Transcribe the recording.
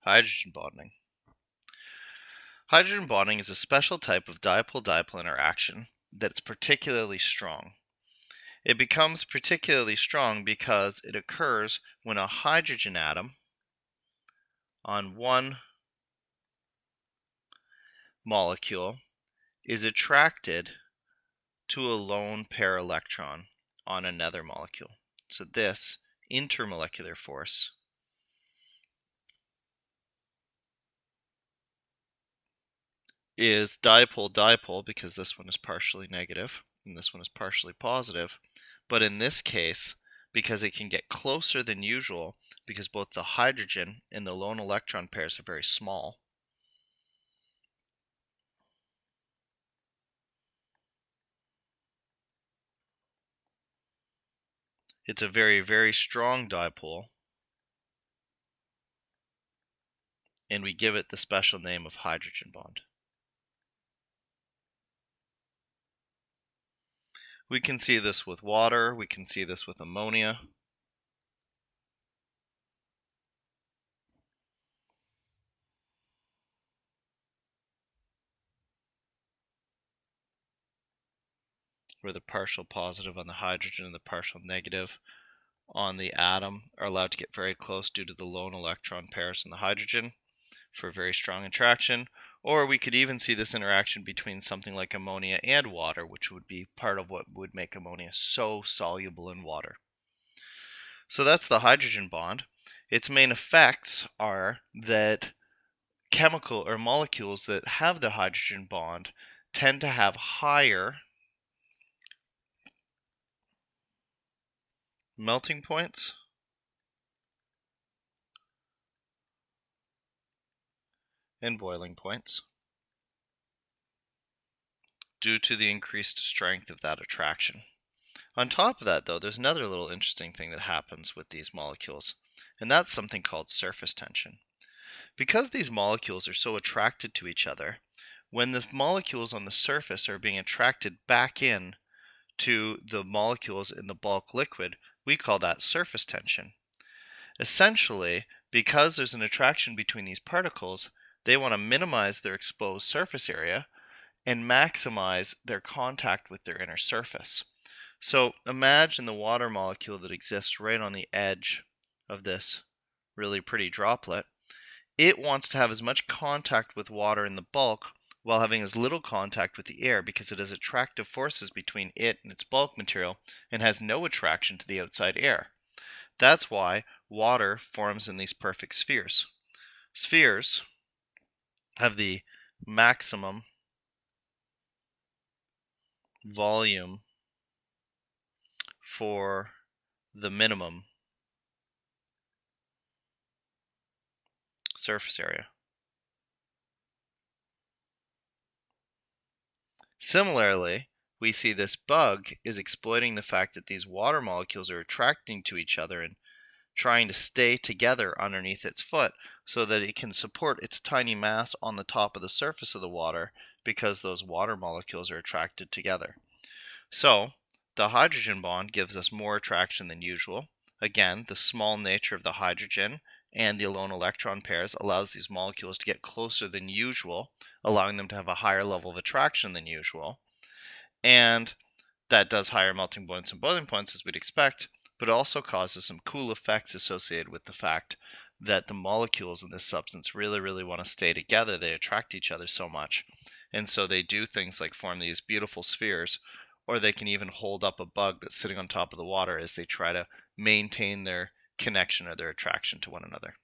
Hydrogen bonding. Hydrogen bonding is a special type of dipole-dipole interaction that's particularly strong. It becomes particularly strong because it occurs when a hydrogen atom on one molecule is attracted to a lone pair electron on another molecule. So this intermolecular force is dipole-dipole because this one is partially negative and this one is partially positive. But in this case, because it can get closer than usual, because both the hydrogen and the lone electron pairs are very small, it's a very, very strong dipole, and we give it the special name of hydrogen bond. We can see this with water, we can see this with ammonia. Where the partial positive on the hydrogen and the partial negative on the atom are allowed to get very close due to the lone electron pairs in the hydrogen for very strong attraction. Or we could even see this interaction between something like ammonia and water, which would be part of what would make ammonia so soluble in water. So that's the hydrogen bond. Its main effects are that chemical or molecules that have the hydrogen bond tend to have higher melting points and boiling points due to the increased strength of that attraction. On top of that, though, there's another little interesting thing that happens with these molecules, and that's something called surface tension. Because these molecules are so attracted to each other, when the molecules on the surface are being attracted back in to the molecules in the bulk liquid, we call that surface tension. Essentially, because there's an attraction between these particles, they want to minimize their exposed surface area and maximize their contact with their inner surface. So imagine the water molecule that exists right on the edge of this really pretty droplet. It wants to have as much contact with water in the bulk while having as little contact with the air because it has attractive forces between it and its bulk material and has no attraction to the outside air. That's why water forms in these perfect spheres. Spheres have the maximum volume for the minimum surface area. Similarly, we see this bug is exploiting the fact that these water molecules are attracting to each other and trying to stay together underneath its foot so that it can support its tiny mass on the top of the surface of the water because those water molecules are attracted together. So, the hydrogen bond gives us more attraction than usual. Again, the small nature of the hydrogen and the lone electron pairs allows these molecules to get closer than usual, allowing them to have a higher level of attraction than usual. And that does higher melting points and boiling points as we'd expect, but it also causes some cool effects associated with the fact that the molecules in this substance really want to stay together. They attract each other so much. And so they do things like form these beautiful spheres, or they can even hold up a bug that's sitting on top of the water as they try to maintain their connection or their attraction to one another.